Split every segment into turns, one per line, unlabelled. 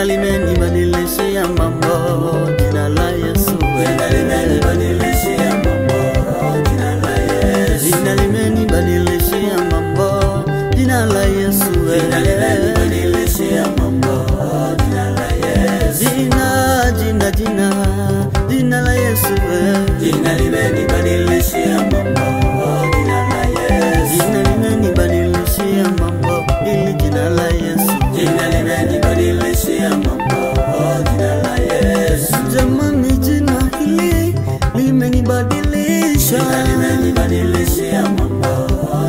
Jina limenibadilishia mambo, jina la Yesu. Jina limenibadilishia mambo, jina la Yesu. Jina limenibadilishia mambo, jina la Yesu. Jina limenibadilishia mambo, jina la Yesu. Jina la Yesu. Jina limenibadilishia mambo, jina la Yesu. Jina limenibadilishia mambo, ili jina la Yesu. Jina limenibadilishia mambo, jina la Yesu. Jamani, jina hili limenibadilisha. Jina limenibadilishia mambo,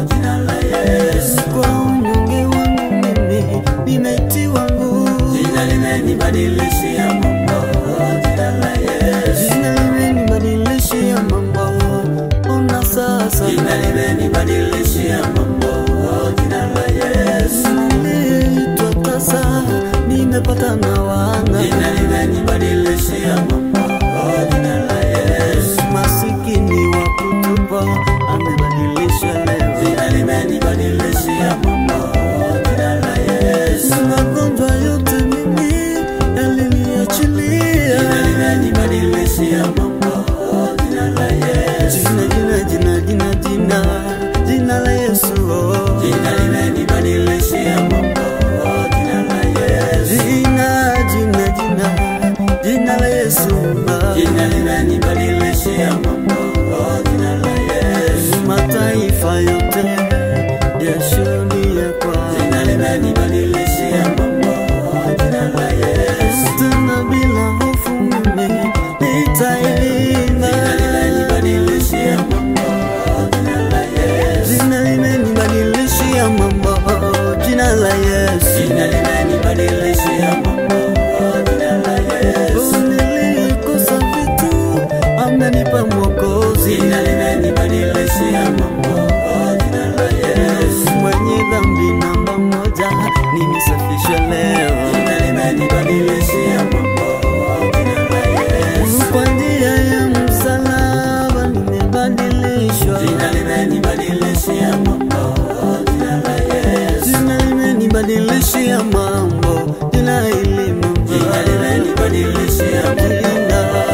jina la Yesu. Kwa unyonge wangu mimi nimetiwa nguvu. Jina limenibadilishia mambo, jina la Yesu. Jina limenibadilishia mambo, ona sasa. Jina limenibadilishia mambo, jina la Yesu. Niliitwa tasa, nimepata na wana. Jina limenibadilishia mambo, jina la Yesu. Masikini wa kutupa amebadilisha leo. Jina limenibadilishia mambo, jina la Yesu. Magonjwa yote mimi yaliniachilia. Jina limenibadilishia mambo, jina la Yesu. Jina la Yesu. Jina limenibadilishia mambo, jina la Yesu. Jina la Yesu. Jina limenibadilishia mambo, jina la Yesu. Mataifa yote yashuhudia kwa. Jina limenibadilishia mambo, jina la Yesu. Tena bila hofu mimi nitaimba. Jina limenibadilishia mambo, jina la Yesu. Jina limenibadilishia mambo, jina la Yesu. Jina limenibadilishia mambo, jina la Yesu. Nilikosa vitu amenipa Mwokozi. Jina limenibadilishia mambo, jina la Yesu. Mwenye dhambi namba moja nimesafishwa leo. Jina limenibadilishia mambo, jina la Yesu. Kwa njia ya msalaba nimebadilishwa. Jina limenibadilishia mambo, jina la Yesu. Jina limenibadilishia mambo, jina hili mambo. Jina limenibadilishia mambo,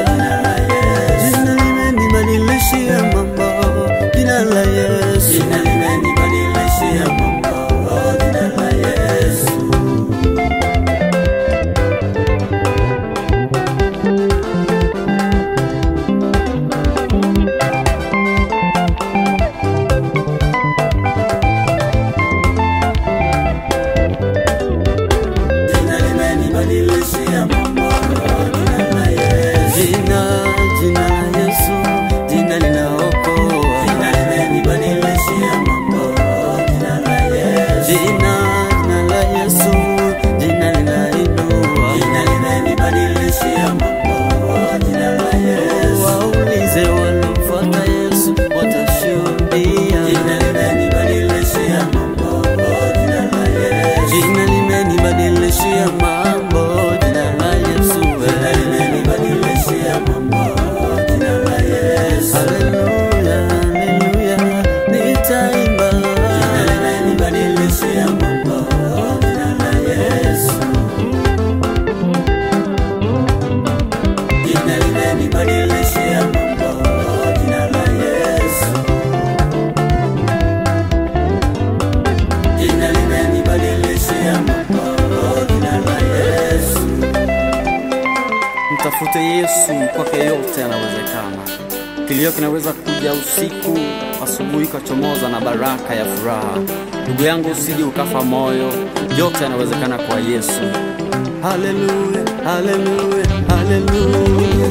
jina la Yesu. Jina limenibadilishia mambo, jina la Yesu. Jina limenibadilishia mambo, jina la Yesu. Jina limenibadilishia mambo, jina la Yesu. Jina la Yesu, jina linaokoa. Jina limenibadilishia mambo, jina la Yesu. Jina la Yesu, jina linainua. Jina limenibadilishia mambo, jina la Yesu. Waulize walomfuata Yesu watashuhudia. Jina limenibadilishia mambo, jina la Yesu. Jina limenibadilishia mambo, jina la Yesu. Jina limenibadilishia mambo, jina la Yesu. Haleluya, haleluya, nitaimba. Jina limenibadilishia mambo, jina la Yesu. Jina limenibadilishia mambo, jina la Yesu. Jina limenibadilishia mambo, jina la Yesu.
Mtafute Yesu, kwake yote yanawezekana. Kilio kinaweza kuja usiku, asubuhi kachomoza na baraka ya furaha. Ndugu yangu, usije ukafa moyo, yote yanawezekana kwa Yesu. Haleluya, haleluya, haleluya.